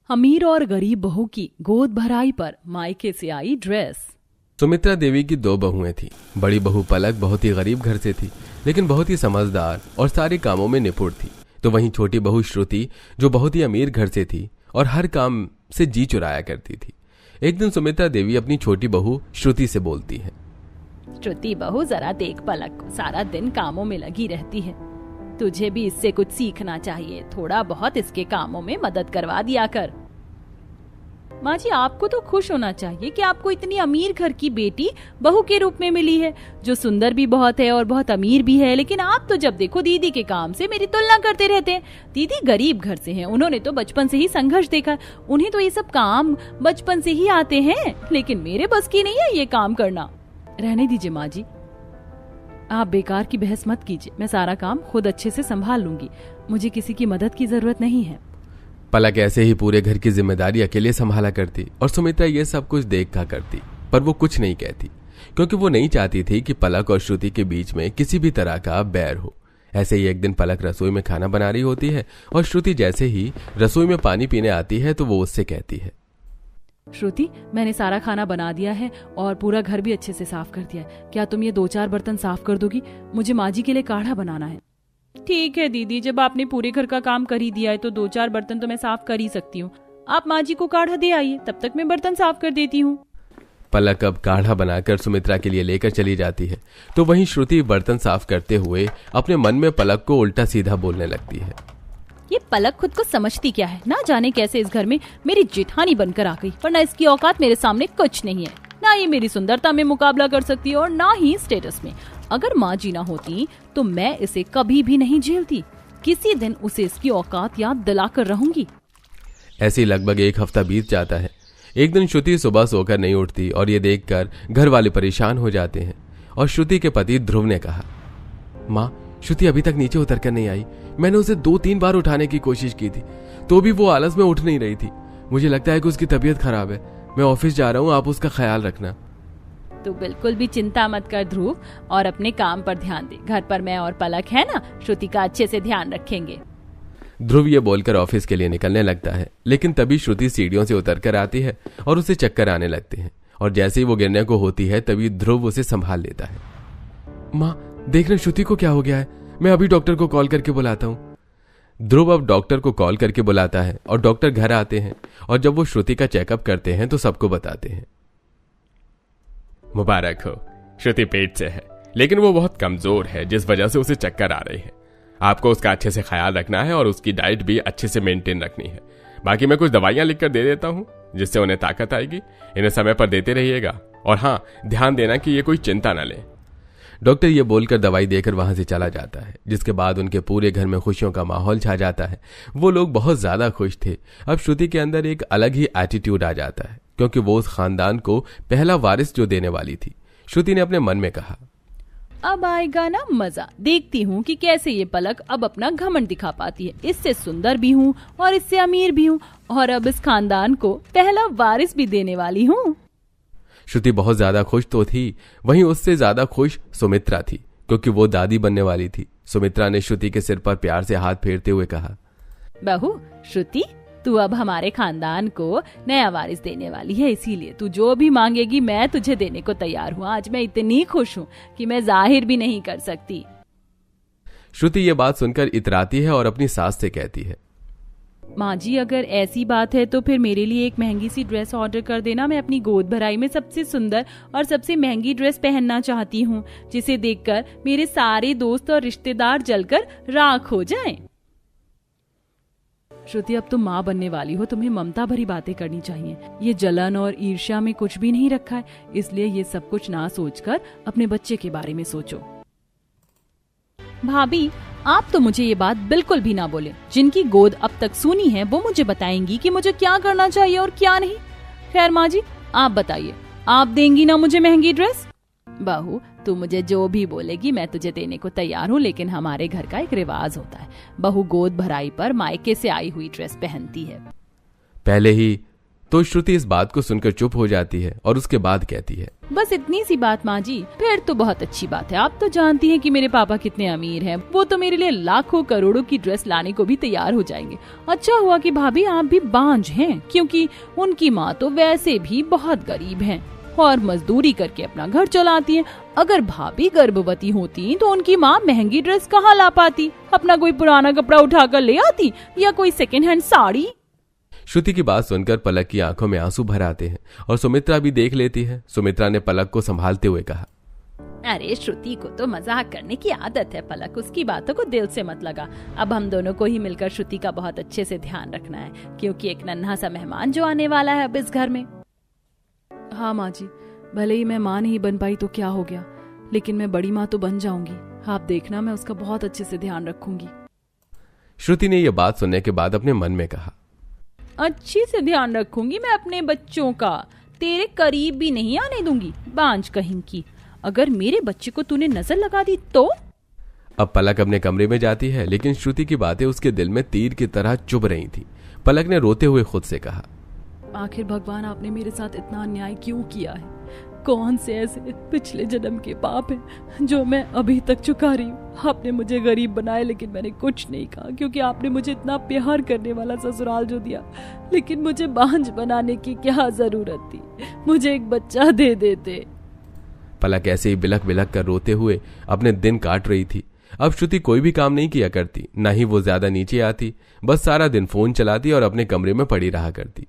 अमीर और गरीब बहू की गोद भराई पर मायके से आई ड्रेस। सुमित्रा देवी की दो बहुएं थीं। बड़ी बहू पलक बहुत ही गरीब घर से थी, लेकिन बहुत ही समझदार और सारे कामों में निपुण थी। तो वहीं छोटी बहू श्रुति जो बहुत ही अमीर घर से थी और हर काम से जी चुराया करती थी। एक दिन सुमित्रा देवी अपनी छोटी बहू श्रुति से बोलती है, श्रुति बहू जरा देख पलक को, सारा दिन कामों में लगी रहती है। तुझे भी इससे कुछ सीखना चाहिए, थोड़ा बहुत इसके कामों में मदद करवा दिया कर। माँ जी, आपको तो खुश होना चाहिए कि आपको इतनी अमीर घर की बेटी बहू के रूप में मिली है, जो सुंदर भी बहुत है और बहुत अमीर भी है। लेकिन आप तो जब देखो दीदी के काम से मेरी तुलना करते रहते हैं। दीदी गरीब घर से हैं, उन्होंने तो बचपन से ही संघर्ष देखा, उन्हें तो ये सब काम बचपन से ही आते हैं, लेकिन मेरे बस की नहीं है ये काम करना। रहने दीजिए माँ जी, आप बेकार की बहस मत कीजिए। मैं सारा काम खुद अच्छे से संभाल लूंगी, मुझे किसी की मदद की जरूरत नहीं है। पलक ऐसे ही पूरे घर की जिम्मेदारी अकेले संभाला करती और सुमित्रा ये सब कुछ देखा करती, पर वो कुछ नहीं कहती, क्योंकि वो नहीं चाहती थी कि पलक और श्रुति के बीच में किसी भी तरह का बैर हो। ऐसे ही एक दिन पलक रसोई में खाना बना रही होती है और श्रुति जैसे ही रसोई में पानी पीने आती है तो वो उससे कहती है, श्रुति, मैंने सारा खाना बना दिया है और पूरा घर भी अच्छे से साफ कर दिया है। क्या तुम ये 2-4 बर्तन साफ कर दोगी? मुझे माँ जी के लिए काढ़ा बनाना है। ठीक है दीदी, जब आपने पूरे घर का काम कर ही दिया है तो 2-4 बर्तन तो मैं साफ कर ही सकती हूँ। आप माँ जी को काढ़ा दे आइए, तब तक मैं बर्तन साफ कर देती हूँ। पलक अब काढ़ा बनाकर सुमित्रा के लिए लेकर चली जाती है, तो वहीं श्रुति बर्तन साफ करते हुए अपने मन में पलक को उल्टा सीधा बोलने लगती है। ये पलक खुद को समझती क्या है? ना जाने कैसे इस घर में मेरी जेठानी बनकर आ गई, वरना इसकी औकात मेरे सामने कुछ नहीं है। ना ये मेरी सुंदरता में मुकाबला कर सकती है और ना ही स्टेटस में। अगर माँ जी ना होती तो मैं इसे कभी भी नहीं झेलती। किसी दिन उसे इसकी औकात याद दिलाकर रहूंगी। ऐसे लगभग 1 हफ्ता बीत जाता है। एक दिन श्रुति सुबह सोकर नहीं उठती और ये देखकर घर वाले परेशान हो जाते हैं। और श्रुति के पति ध्रुव ने कहा, माँ, श्रुति अभी तक नीचे उतर कर नहीं आई। मैंने उसे 2-3 बार उठाने की कोशिश की थी, तो भी वो आलस में उठ नहीं रही थी। मुझे लगता है कि उसकी तबीयत खराब है। मैं ऑफिस जा रहा हूँ, आप उसका ख्याल रखना। तू बिल्कुल भी चिंता मत कर ध्रुव, और अपने काम पर ध्यान दे। घर पर मैं और पलक है ना, श्रुति का अच्छे से ध्यान रखेंगे। ध्रुव ये बोलकर ऑफिस के लिए निकलने लगता है, लेकिन तभी श्रुति सीढ़ियों से उतर कर आती है और उसे चक्कर आने लगते हैं। और जैसे ही वो गिरने को होती है तभी ध्रुव उसे संभाल लेता है। माँ, देखना श्रुति को क्या हो गया है, मैं अभी डॉक्टर को कॉल करके बुलाता हूँ। ध्रुव अब डॉक्टर को कॉल करके बुलाता है और डॉक्टर घर आते हैं, और जब वो श्रुति का चेकअप करते हैं तो सबको बताते हैं। मुबारक हो, श्रुति पेट से है, लेकिन वो बहुत कमजोर है, जिस वजह से उसे चक्कर आ रहे हैं। आपको उसका अच्छे से ख्याल रखना है और उसकी डाइट भी अच्छे से मेंटेन रखनी है। बाकी मैं कुछ दवाइयां लिखकर दे देता हूँ, जिससे उन्हें ताकत आएगी। इन्हें समय पर देते रहिएगा, और हाँ, ध्यान देना कि ये कोई चिंता न ले। डॉक्टर ये बोलकर दवाई देकर वहां से चला जाता है, जिसके बाद उनके पूरे घर में खुशियों का माहौल छा जाता है। वो लोग बहुत ज्यादा खुश थे। अब श्रुति के अंदर एक अलग ही एटीट्यूड आ जाता है, क्योंकि वो उस खानदान को पहला वारिस जो देने वाली थी। श्रुति ने अपने मन में कहा, अब आएगा ना मजा। देखती हूँ कि कैसे ये पलक अब अपना घमंड दिखा पाती है। इससे सुंदर भी हूँ और इससे अमीर भी हूँ, और अब इस खानदान को पहला वारिस भी देने वाली हूँ। श्रुति बहुत ज्यादा खुश तो थी, वहीं उससे ज्यादा खुश सुमित्रा थी, क्योंकि वो दादी बनने वाली थी। सुमित्रा ने श्रुति के सिर पर प्यार से हाथ फेरते हुए कहा, बहू श्रुति, तू अब हमारे खानदान को नया वारिस देने वाली है, इसीलिए तू जो भी मांगेगी मैं तुझे देने को तैयार हूँ। आज मैं इतनी खुश हूँ कि मैं जाहिर भी नहीं कर सकती। श्रुति ये बात सुनकर इतराती है और अपनी सास से कहती है, माँ जी, अगर ऐसी बात है तो फिर मेरे लिए एक महंगी सी ड्रेस ऑर्डर कर देना। मैं अपनी गोद भराई में सबसे सुंदर और सबसे महंगी ड्रेस पहनना चाहती हूँ, जिसे देखकर मेरे सारे दोस्त और रिश्तेदार जलकर राख हो जाएं। श्रुति, अब तुम माँ बनने वाली हो, तुम्हें ममता भरी बातें करनी चाहिए। ये जलन और ईर्ष्या में कुछ भी नहीं रखा है, इसलिए ये सब कुछ ना सोचकर अपने बच्चे के बारे में सोचो। भाभी, आप तो मुझे ये बात बिल्कुल भी ना बोले। जिनकी गोद अब तक सूनी है वो मुझे बताएंगी कि मुझे क्या करना चाहिए और क्या नहीं। खैर माँ जी, आप बताइए, आप देंगी ना मुझे महंगी ड्रेस? बहू, तू मुझे जो भी बोलेगी मैं तुझे देने को तैयार हूँ, लेकिन हमारे घर का एक रिवाज होता है, बहू गोद भराई पर मायके से आई हुई ड्रेस पहनती है। पहले ही तो श्रुति इस बात को सुनकर चुप हो जाती है और उसके बाद कहती है, बस इतनी सी बात माँ जी, फिर तो बहुत अच्छी बात है। आप तो जानती हैं कि मेरे पापा कितने अमीर हैं। वो तो मेरे लिए लाखों करोड़ों की ड्रेस लाने को भी तैयार हो जाएंगे। अच्छा हुआ कि भाभी आप भी बांझ हैं, क्योंकि उनकी माँ तो वैसे भी बहुत गरीब हैं और मजदूरी करके अपना घर चलाती हैं। अगर भाभी गर्भवती होती तो उनकी माँ महंगी ड्रेस कहाँ ला पाती? अपना कोई पुराना कपड़ा उठाकर ले आती या कोई सेकेंड हैंड साड़ी। श्रुति की बात सुनकर पलक की आंखों में आंसू भर आते हैं और सुमित्रा भी देख लेती है। सुमित्रा ने पलक को संभालते हुए कहा, अरे श्रुति को तो मजाक करने की आदत है पलक, उसकी बातों को दिल से मत लगा। अब हम दोनों को ही मिलकर श्रुति का बहुत अच्छे से ध्यान रखना है, क्योंकि एक नन्हा सा मेहमान जो आने वाला है अब इस घर में। हाँ माँ जी, भले ही मैं माँ नहीं बन पाई तो क्या हो गया, लेकिन मैं बड़ी माँ तो बन जाऊंगी। आप देखना, मैं उसका बहुत अच्छे से ध्यान रखूंगी। श्रुति ने यह बात सुनने के बाद अपने मन में कहा, अच्छी से ध्यान रखूंगी मैं अपने बच्चों का, तेरे करीब भी नहीं आने दूंगी, बांझ कहीं की। अगर मेरे बच्चे को तूने नजर लगा दी तो। अब पलक अपने कमरे में जाती है, लेकिन श्रुति की बातें उसके दिल में तीर की तरह चुभ रही थी। पलक ने रोते हुए खुद से कहा, आखिर भगवान आपने मेरे साथ इतना अन्याय क्यों किया है? कौन से ऐसे पिछले जन्म के पाप हैं जो मैं अभी तक चुका रही हूँ? आपने मुझे गरीब बनाया, लेकिन मैंने कुछ नहीं कहा, क्योंकि आपने मुझे इतना प्यार करने वाला ससुराल जो दिया। लेकिन मुझे बांझ बनाने की क्या जरूरत थी? मुझे एक बच्चा दे देते। पलक ऐसे ही बिलख बिलख कर रोते हुए अपने दिन काट रही थी। अब श्रुति कोई भी काम नहीं किया करती, न ही वो ज्यादा नीचे आती, बस सारा दिन फोन चलाती और अपने कमरे में पड़ी रहा करती।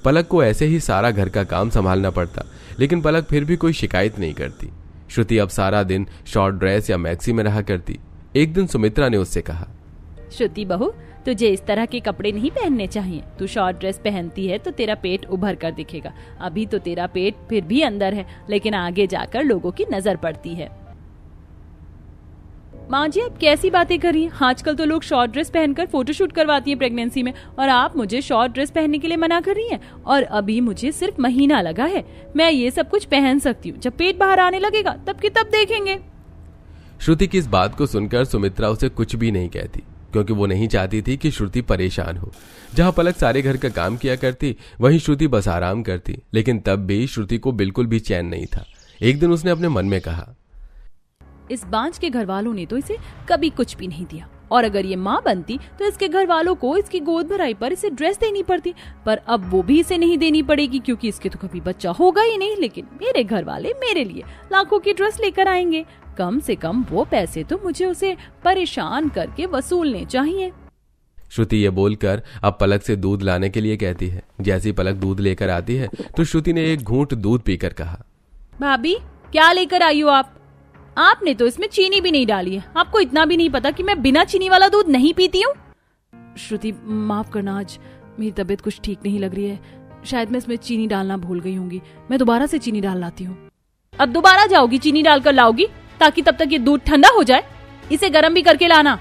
पलक को ऐसे ही सारा घर का काम संभालना पड़ता, लेकिन पलक फिर भी कोई शिकायत नहीं करती। श्रुति अब सारा दिन शॉर्ट ड्रेस या मैक्सी में रहा करती। एक दिन सुमित्रा ने उससे कहा, श्रुति बहू, तुझे इस तरह के कपड़े नहीं पहनने चाहिए। तू शॉर्ट ड्रेस पहनती है तो तेरा पेट उभर कर दिखेगा। अभी तो तेरा पेट फिर भी अंदर है, लेकिन आगे जाकर लोगों की नजर पड़ती है। माँ जी, आप कैसी बातें कर रही हैं? आजकल तो लोग शॉर्ट ड्रेस पहनकर फोटोशूट करवाती हैं प्रेगनेंसी में, और आप मुझे शॉर्ट ड्रेस पहनने के लिए मना कर रही हैं। और अभी मुझे सिर्फ महीना लगा है, मैं ये सब कुछ पहन सकती हूँ। जब पेट बाहर आने लगेगा तब की तब देखेंगे। श्रुति की इस बात को सुनकर सुमित्रा उसे कुछ भी नहीं कहती, क्योंकि वो नहीं चाहती थी कि श्रुति परेशान हो। जहाँ पलक सारे घर का काम किया करती, वहीं श्रुति बस आराम करती। लेकिन तब भी श्रुति को बिल्कुल भी चैन नहीं था। एक दिन उसने अपने मन में कहा, इस बांझ के घर वालों ने तो इसे कभी कुछ भी नहीं दिया, और अगर ये माँ बनती तो इसके घर वालों को इसकी गोद भराई पर इसे ड्रेस देनी पड़ती। पर अब वो भी इसे नहीं देनी पड़ेगी, क्योंकि इसके तो कभी बच्चा होगा ही नहीं। लेकिन मेरे घर वाले मेरे लिए लाखों की ड्रेस लेकर आएंगे। कम से कम वो पैसे तो मुझे उसे परेशान करके वसूलने चाहिए। श्रुति ये बोलकर अब पलक से दूध लाने के लिए कहती है। जैसी पलक दूध लेकर आती है तो श्रुति ने एक घूंट दूध पीकर कहा, भाभी, क्या लेकर आई हो आप? आपने तो इसमें चीनी भी नहीं डाली है। आपको इतना भी नहीं पता कि मैं बिना चीनी वाला दूध नहीं पीती हूँ? श्रुति, माफ करना, आज मेरी तबीयत कुछ ठीक नहीं लग रही है। शायद मैं इसमें चीनी डालना भूल गई होंगी। मैं दोबारा से चीनी डाल लाती हूँ। अब दोबारा जाओगी चीनी डालकर लाओगी, ताकि तब तक ये दूध ठंडा हो जाए? इसे गर्म भी करके लाना।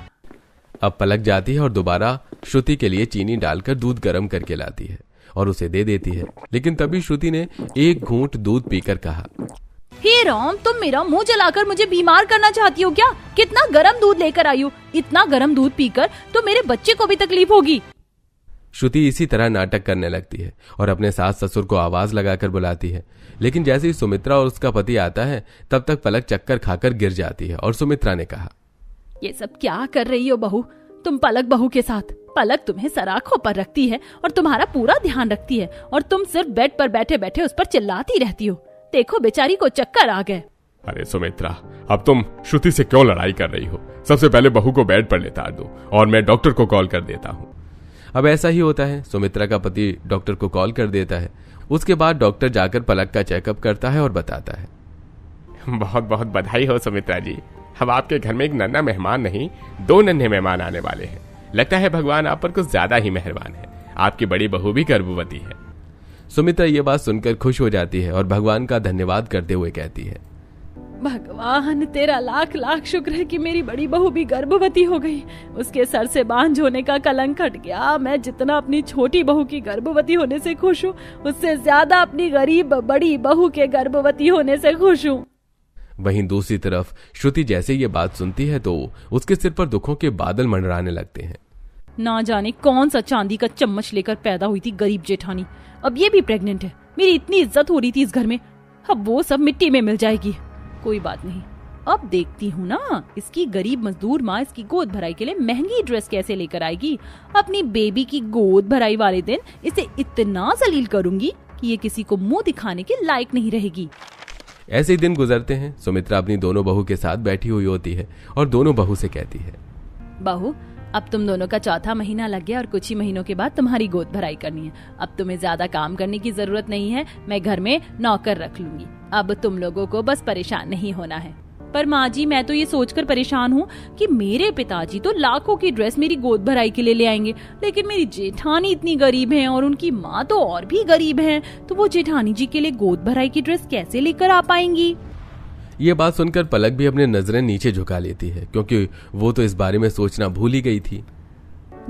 अब पलक जाती है और दोबारा श्रुति के लिए चीनी डालकर दूध गर्म करके लाती है और उसे दे देती है। लेकिन तभी श्रुति ने एक घूंट दूध पीकर कहा, हे राम, तुम मेरा मुंह जलाकर मुझे बीमार करना चाहती हो क्या? कितना गरम दूध लेकर आई हो। इतना गरम दूध पीकर तो मेरे बच्चे को भी तकलीफ होगी। श्रुति इसी तरह नाटक करने लगती है और अपने सास ससुर को आवाज लगाकर बुलाती है। लेकिन जैसे ही सुमित्रा और उसका पति आता है, तब तक पलक चक्कर खाकर गिर जाती है और सुमित्रा ने कहा, ये सब क्या कर रही हो बहू तुम पलक बहू के साथ? पलक तुम्हें सराखों पर रखती है और तुम्हारा पूरा ध्यान रखती है, और तुम सिर्फ बेड पर बैठे बैठे उस पर चिल्लाती रहती हो। देखो, बेचारी को चक्कर आ गए। अरे सुमित्रा, अब तुम श्रुति से क्यों लड़ाई कर रही हो? सबसे पहले बहू को बेड पर लेटा दो और मैं डॉक्टर को कॉल कर देता हूँ। अब ऐसा ही होता है। सुमित्रा का पति डॉक्टर को कॉल कर देता है। उसके बाद डॉक्टर जाकर पलक का चेकअप करता है और बताता है, बहुत बहुत बधाई हो सुमित्रा जी। अब आपके घर में एक नन्हा मेहमान नहीं, 2 नन्हे मेहमान आने वाले हैं। लगता है भगवान आप पर कुछ ज्यादा ही मेहरबान है। आपकी बड़ी बहू भी गर्भवती है। सुमित्रा ये बात सुनकर खुश हो जाती है और भगवान का धन्यवाद करते हुए कहती है, भगवान तेरा लाख लाख शुक्र है कि मेरी बड़ी बहू भी गर्भवती हो गई। उसके सर से बांझ होने का कलंक हट गया। मैं जितना अपनी छोटी बहू की गर्भवती होने से खुश हूँ, उससे ज्यादा अपनी गरीब बड़ी बहू के गर्भवती होने से खुश हूँ। वहीं दूसरी तरफ श्रुति जैसे ये बात सुनती है तो उसके सिर पर दुखों के बादल मंडराने लगते हैं। ना जाने कौन सा चांदी का चम्मच लेकर पैदा हुई थी गरीब जेठानी। अब ये भी प्रेग्नेंट है। मेरी इतनी इज्जत हो रही थी इस घर में, अब वो सब मिट्टी में मिल जाएगी। कोई बात नहीं, अब देखती हूँ ना इसकी गरीब मजदूर माँ इसकी गोद भराई के लिए महंगी ड्रेस कैसे लेकर आएगी। अपनी बेबी की गोद भराई वाले दिन इसे इतना जलील करूंगी कि ये किसी को मुंह दिखाने के लायक नहीं रहेगी। ऐसे ही दिन गुजरते हैं। सुमित्रा अपनी दोनों बहू के साथ बैठी हुई होती है और दोनों बहू से कहती है, बहू अब तुम दोनों का चौथा महीना लग गया और कुछ ही महीनों के बाद तुम्हारी गोद भराई करनी है। अब तुम्हें ज्यादा काम करने की जरूरत नहीं है, मैं घर में नौकर रख लूंगी। अब तुम लोगों को बस परेशान नहीं होना है। पर माँ जी, मैं तो ये सोचकर परेशान हूँ कि मेरे पिताजी तो लाखों की ड्रेस मेरी गोद भराई के लिए ले आएंगे, लेकिन मेरी जेठानी इतनी गरीब हैं और उनकी माँ तो और भी गरीब हैं, तो वो जेठानी जी के लिए गोद भराई की ड्रेस कैसे लेकर आ पाएंगी। ये बात सुनकर पलक भी अपने नजरें नीचे झुका लेती है, क्योंकि वो तो इस बारे में सोचना भूल ही गई थी।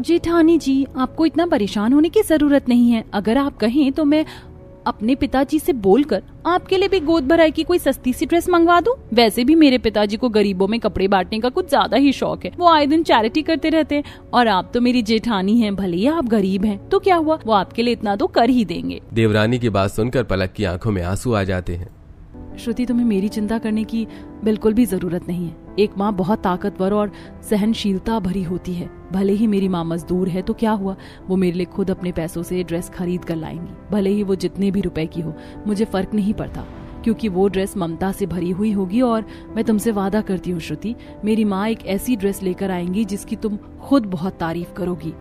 जेठानी जी, आपको इतना परेशान होने की जरूरत नहीं है। अगर आप कहें तो मैं अपने पिताजी से बोलकर आपके लिए भी गोद भराई की कोई सस्ती सी ड्रेस मंगवा दूं। वैसे भी मेरे पिताजी को गरीबों में कपड़े बांटने का कुछ ज्यादा ही शौक है, वो आए दिन चैरिटी करते रहते हैं। और आप तो मेरी जेठानी हैं, भले ही आप गरीब हैं तो क्या हुआ, वो आपके लिए इतना तो कर ही देंगे। देवरानी की बात सुनकर पलक की आंखों में आंसू आ जाते हैं। श्रुति, तुम्हें मेरी चिंता करने की बिल्कुल भी जरूरत नहीं है। एक माँ बहुत ताकतवर और सहनशीलता भरी होती है। भले ही मेरी माँ मजदूर है तो क्या हुआ, वो मेरे लिए खुद अपने पैसों से ड्रेस खरीद कर लाएंगी। भले ही वो जितने भी रुपए की हो, मुझे फर्क नहीं पड़ता, क्योंकि वो ड्रेस ममता से भरी हुई होगी। और मैं तुमसे वादा करती हूँ श्रुति, मेरी माँ एक ऐसी ड्रेस लेकर आएंगी जिसकी तुम खुद बहुत तारीफ करोगी।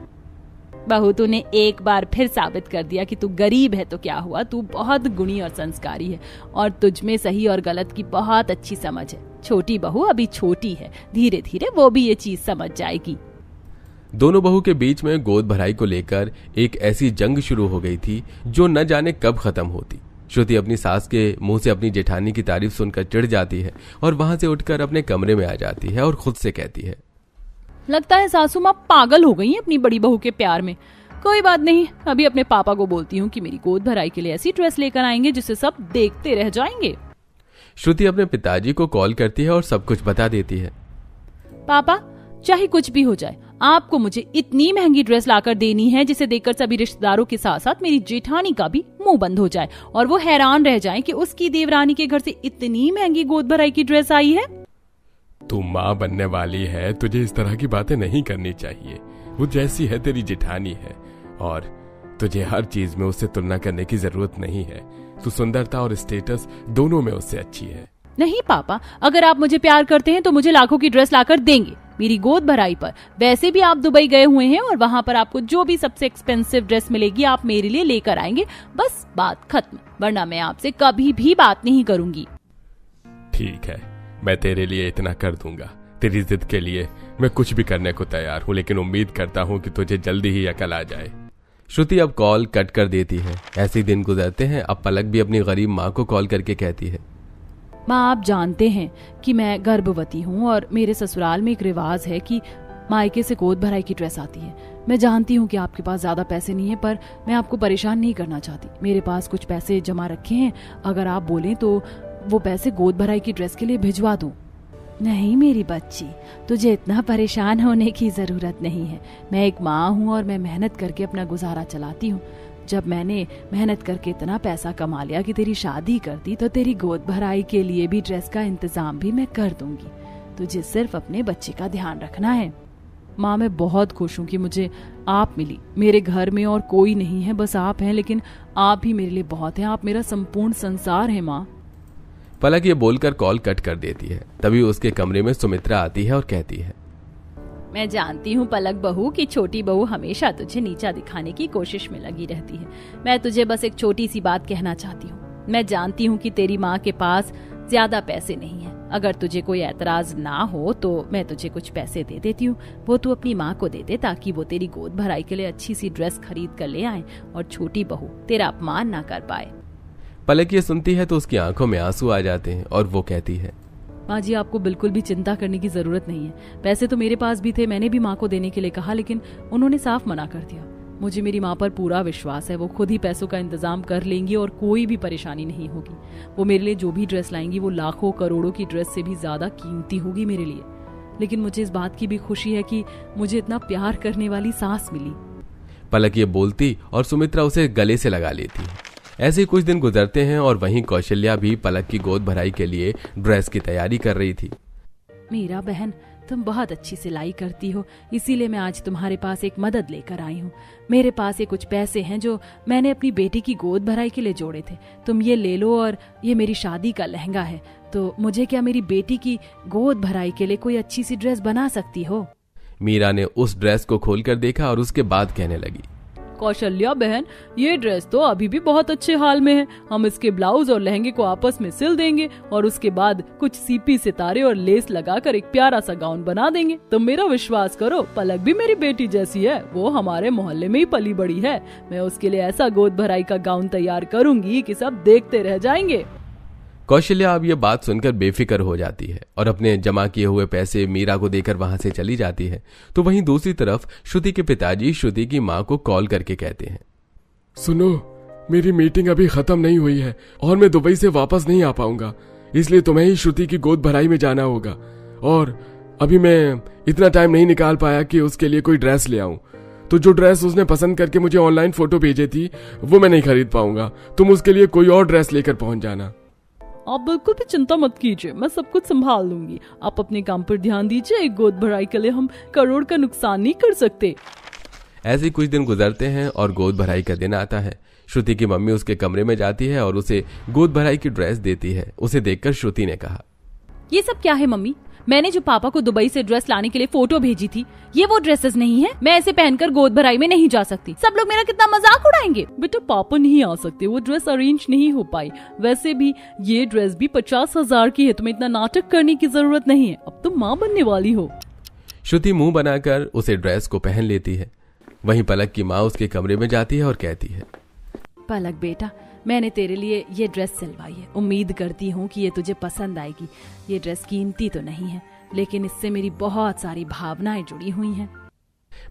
बहू, तूने एक बार फिर साबित कर दिया कि तू गरीब है तो क्या हुआ, तू बहुत गुणी और संस्कारी है और तुझ में सही और गलत की बहुत अच्छी समझ है। छोटी बहू अभी छोटी है, धीरे धीरे वो भी ये चीज समझ जाएगी। दोनों बहू के बीच में गोद भराई को लेकर एक ऐसी जंग शुरू हो गई थी जो न जाने कब खत्म होती। श्रुति अपनी सास के मुंह से अपनी जेठानी की तारीफ सुनकर चिढ़ जाती है और वहां से उठकर अपने कमरे में आ जाती है और खुद से कहती है, लगता है सासू माँ पागल हो गई है अपनी बड़ी बहू के प्यार में। कोई बात नहीं, अभी अपने पापा को बोलती हूँ कि मेरी गोद भराई के लिए ऐसी ड्रेस लेकर आएंगे जिसे सब देखते रह जाएंगे। श्रुति अपने पिताजी को कॉल करती है और सब कुछ बता देती है। पापा, चाहे कुछ भी हो जाए, आपको मुझे इतनी महंगी ड्रेस लाकर देनी है जिसे देखकर सभी रिश्तेदारों के साथ साथ मेरी जेठानी का भी मुंह बंद हो जाए और वो हैरान रह जाएं कि उसकी देवरानी के घर से इतनी महंगी गोद भराई की ड्रेस आई है। तू माँ बनने वाली है, तुझे इस तरह की बातें नहीं करनी चाहिए। वो जैसी है तेरी जेठानी है और तुझे हर चीज में उससे तुलना करने की जरूरत नहीं है। तू सुंदरता और स्टेटस दोनों में उससे अच्छी है। नहीं पापा, अगर आप मुझे प्यार करते हैं तो मुझे लाखों की ड्रेस लाकर देंगे मेरी गोद भराई पर। वैसे भी आप दुबई गए हुए हैं और वहाँ पर आपको जो भी सबसे एक्सपेंसिव ड्रेस मिलेगी आप मेरे लिए लेकर आएंगे, बस बात खत्म, वरना मैं आपसे कभी भी बात नहीं करूंगी। ठीक है, मैं तेरे लिए इतना कर दूंगा। तेरी जिद के लिए मैं कुछ भी करने को तैयार हूँ, लेकिन उम्मीद करता हूँ कि तुझे जल्दी ही अकल आ जाए। श्रुति अब कॉल कट कर देती है। ऐसे दिन गुजरते हैं। अब पलक भी अपनी गरीब माँ को कॉल करके कहती है, माँ, आप जानते हैं कि मैं गर्भवती हूँ और मेरे ससुराल में एक रिवाज है कि मायके से गोद भराई की ड्रेस आती है। मैं जानती हूँ कि आपके पास ज्यादा पैसे नहीं है, पर मैं आपको परेशान नहीं करना चाहती। मेरे पास कुछ पैसे जमा रखे हैं, अगर आप बोलें तो वो पैसे गोद भराई की ड्रेस के लिए भिजवा दूं। नहीं मेरी बच्ची, तुझे इतना परेशान होने की जरूरत नहीं है। मैं एक माँ हूँ और मैं मेहनत करके अपना गुजारा चलाती हूँ। जब मैंने मेहनत करके इतना पैसा कमा लिया कि तेरी शादी कर दी, तो तेरी गोद भराई के लिए भी ड्रेस का इंतजाम भी मैं कर दूंगी। तुझे सिर्फ अपने बच्चे का ध्यान रखना है। माँ, मैं बहुत खुश हूँ कि मुझे आप मिली। मेरे घर में और कोई नहीं है, बस आप हैं, लेकिन आप ही मेरे लिए बहुत हैं। आप मेरा संपूर्ण संसार है माँ। पलक ये बोलकर कॉल कट कर देती है। तभी उसके कमरे में सुमित्रा आती है और कहती है, मैं जानती हूँ पलक बहू कि छोटी बहू हमेशा तुझे नीचा दिखाने की कोशिश में लगी रहती है। मैं तुझे बस एक छोटी सी बात कहना चाहती हूँ। मैं जानती हूँ कि तेरी माँ के पास ज्यादा पैसे नहीं है। अगर तुझे कोई ऐतराज ना हो तो मैं तुझे कुछ पैसे दे देती हूँ, वो तू अपनी माँ को दे दे ताकि वो तेरी गोद भराई के लिए अच्छी सी ड्रेस खरीद कर ले आए और छोटी बहू तेरा अपमान ना कर पाए। पलक ये सुनती है तो उसकी आंखों में आंसू आ जाते हैं और वो कहती है, माँ जी, आपको बिल्कुल भी चिंता करने की जरूरत नहीं है। पैसे तो मेरे पास भी थे, मैंने भी माँ को देने के लिए कहा, लेकिन उन्होंने साफ मना कर दिया। मुझे मेरी माँ पर पूरा विश्वास है, वो खुद ही पैसों का इंतजाम कर लेंगी और कोई भी परेशानी नहीं होगी। वो मेरे लिए जो भी ड्रेस लाएंगी वो लाखों करोड़ों की ड्रेस से भी ज्यादा कीमती होगी मेरे लिए। लेकिन मुझे इस बात की भी खुशी है कि मुझे इतना प्यार करने वाली सास मिली। पलक ये बोलती और सुमित्रा उसे गले से लगा लेती है। ऐसे ही कुछ दिन गुजरते हैं और वहीं कौशल्या भी पलक की गोद भराई के लिए ड्रेस की तैयारी कर रही थी। मीरा बहन, तुम बहुत अच्छी सिलाई करती हो, इसीलिए मैं आज तुम्हारे पास एक मदद लेकर आई हूँ। मेरे पास ये कुछ पैसे हैं जो मैंने अपनी बेटी की गोद भराई के लिए जोड़े थे। तुम ये ले लो, और ये मेरी शादी का लहंगा है, तो मुझे क्या मेरी बेटी की गोद भराई के लिए कोई अच्छी सी ड्रेस बना सकती हो? मीरा ने उस ड्रेस को खोलकर देखा और उसके बाद कहने लगी, कौशल्या बहन, ये ड्रेस तो अभी भी बहुत अच्छे हाल में है। हम इसके ब्लाउज और लहंगे को आपस में सिल देंगे और उसके बाद कुछ सीपी सितारे और लेस लगाकर एक प्यारा सा गाउन बना देंगे। तुम मेरा विश्वास करो, पलक भी मेरी बेटी जैसी है, वो हमारे मोहल्ले में ही पली बड़ी है। मैं उसके लिए ऐसा गोद भराई का गाउन तैयार करूंगी कि सब देखते रह जाएंगे। कौशल्या अब ये बात सुनकर बेफिक्र हो जाती है और अपने जमा किए हुए पैसे मीरा को देकर वहां से चली जाती है। तो वहीं दूसरी तरफ श्रुति के पिताजी श्रुति की मां को कॉल करके कहते हैं, सुनो, मेरी मीटिंग अभी खत्म नहीं हुई है और मैं दुबई से वापस नहीं आ पाऊंगा, इसलिए तुम्हें ही श्रुति की गोद भराई में जाना होगा। और अभी मैं इतना टाइम नहीं निकाल पाया कि उसके लिए कोई ड्रेस ले आऊं, तो जो ड्रेस उसने पसंद करके मुझे ऑनलाइन फोटो भेजे थी वो मैं नहीं खरीद पाऊंगा। तुम उसके लिए कोई और ड्रेस लेकर पहुंच जाना। आप बिल्कुल भी चिंता मत कीजिए, मैं सब कुछ संभाल लूंगी। आप अपने काम पर ध्यान दीजिए। एक गोद भराई के लिए हम करोड़ का नुकसान नहीं कर सकते। ऐसे कुछ दिन गुजरते हैं और गोद भराई का दिन आता है। श्रुति की मम्मी उसके कमरे में जाती है और उसे गोद भराई की ड्रेस देती है। उसे देखकर श्रुति ने कहा, ये सब क्या है मम्मी? मैंने जो पापा को दुबई से ड्रेस लाने के लिए फोटो भेजी थी, ये वो ड्रेसेस नहीं है। मैं ऐसे पहनकर गोद भराई में नहीं जा सकती। सब लोग मेरा कितना मजाक उड़ाएंगे। बेटा, पापा नहीं आ सकते, वो ड्रेस अरेंज नहीं हो पाई। वैसे भी ये ड्रेस भी 50,000 की है, तुम्हें इतना नाटक करने की जरूरत नहीं है। अब तुम माँ बनने वाली हो। श्रुति मुंह बनाकर उसे ड्रेस को पहन लेती है। वहीं पलक की माँ उसके कमरे में जाती है और कहती है, पलक बेटा, मैंने तेरे लिए ये ड्रेस सिलवाई है। उम्मीद करती हूँ कि ये तुझे पसंद आएगी। ये ड्रेस कीमती तो नहीं है, लेकिन इससे मेरी बहुत सारी भावनाएं जुड़ी हुई हैं।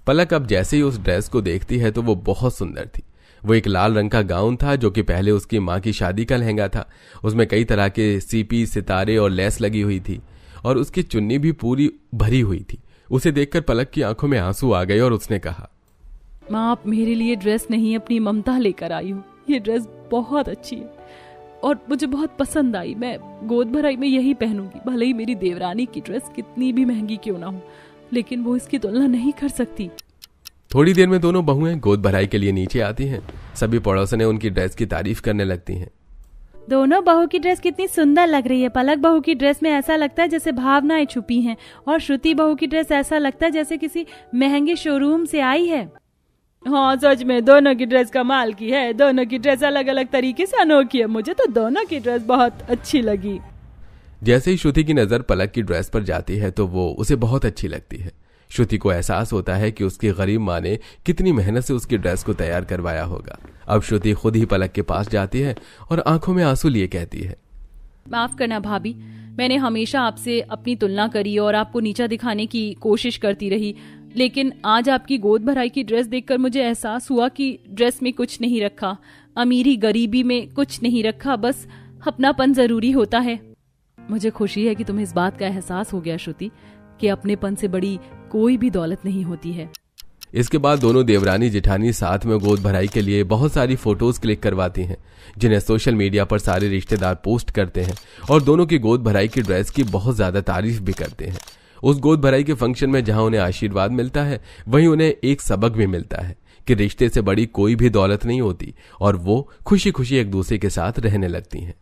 पलक अब जैसे ही उस ड्रेस को देखती है तो वो बहुत सुंदर थी। वो एक लाल रंग का गाउन था जो कि पहले उसकी माँ की शादी का लहंगा था। उसमें कई तरह के सीपी, सितारे और लेस लगी हुई थी और उसकी चुन्नी भी पूरी भरी हुई थी। उसे देखकर पलक की आंखों में आंसू आ गए और उसने कहा, माँ, आप मेरे लिए ड्रेस नहीं, अपनी ममता लेकर आई हूँ। ये ड्रेस बहुत अच्छी है और मुझे बहुत पसंद आई। मैं गोद भराई में यही पहनूंगी। भले ही मेरी देवरानी की ड्रेस कितनी भी महंगी क्यों ना हो, लेकिन वो इसकी तुलना नहीं कर सकती। थोड़ी देर में दोनों बहुएं गोद भराई के लिए नीचे आती हैं। सभी पड़ोसने उनकी ड्रेस की तारीफ करने लगती हैं। दोनों बहू की ड्रेस कितनी सुंदर लग रही है। पलक बहू की ड्रेस में ऐसा लगता है जैसे भावनाएं छुपी हैं, और श्रुति बहू की ड्रेस ऐसा लगता है जैसे किसी महंगे शोरूम से आई है। हाँ, सच में दोनों की ड्रेस कमाल की है। दोनों की ड्रेस अलग अलग तरीके से अनोखी है। मुझे तो दोनों की ड्रेस बहुत अच्छी लगी। जैसे ही श्रुति की नजर पलक की ड्रेस पर जाती है तो वो उसे बहुत अच्छी लगती है। श्रुति को एहसास होता है कि उसकी गरीब माँ ने कितनी मेहनत से उसकी ड्रेस को तैयार करवाया होगा। अब श्रुति खुद ही पलक के पास जाती है और आंखों में आंसू लिए कहती है, माफ करना भाभी, मैंने हमेशा आपसे अपनी तुलना करी और आपको नीचा दिखाने की कोशिश करती रही, लेकिन आज आपकी गोद भराई की ड्रेस देखकर मुझे एहसास हुआ कि ड्रेस में कुछ नहीं रखा, अमीरी गरीबी में कुछ नहीं रखा, बस अपनापन जरूरी होता है। मुझे खुशी है कि तुम्हें इस बात का एहसास हो गया श्रुति कि अपनेपन से बड़ी कोई भी दौलत नहीं होती है। इसके बाद दोनों देवरानी जेठानी साथ में गोद भराई के लिए बहुत सारी फोटोज क्लिक करवाती हैं, जिन्हें सोशल मीडिया पर सारे रिश्तेदार पोस्ट करते हैं और दोनों की गोद भराई की ड्रेस की बहुत ज्यादा तारीफ भी करते हैं। उस गोद भराई के फंक्शन में जहां उन्हें आशीर्वाद मिलता है, वहीं उन्हें एक सबक भी मिलता है कि रिश्ते से बड़ी कोई भी दौलत नहीं होती और वो खुशी खुशी एक दूसरे के साथ रहने लगती हैं।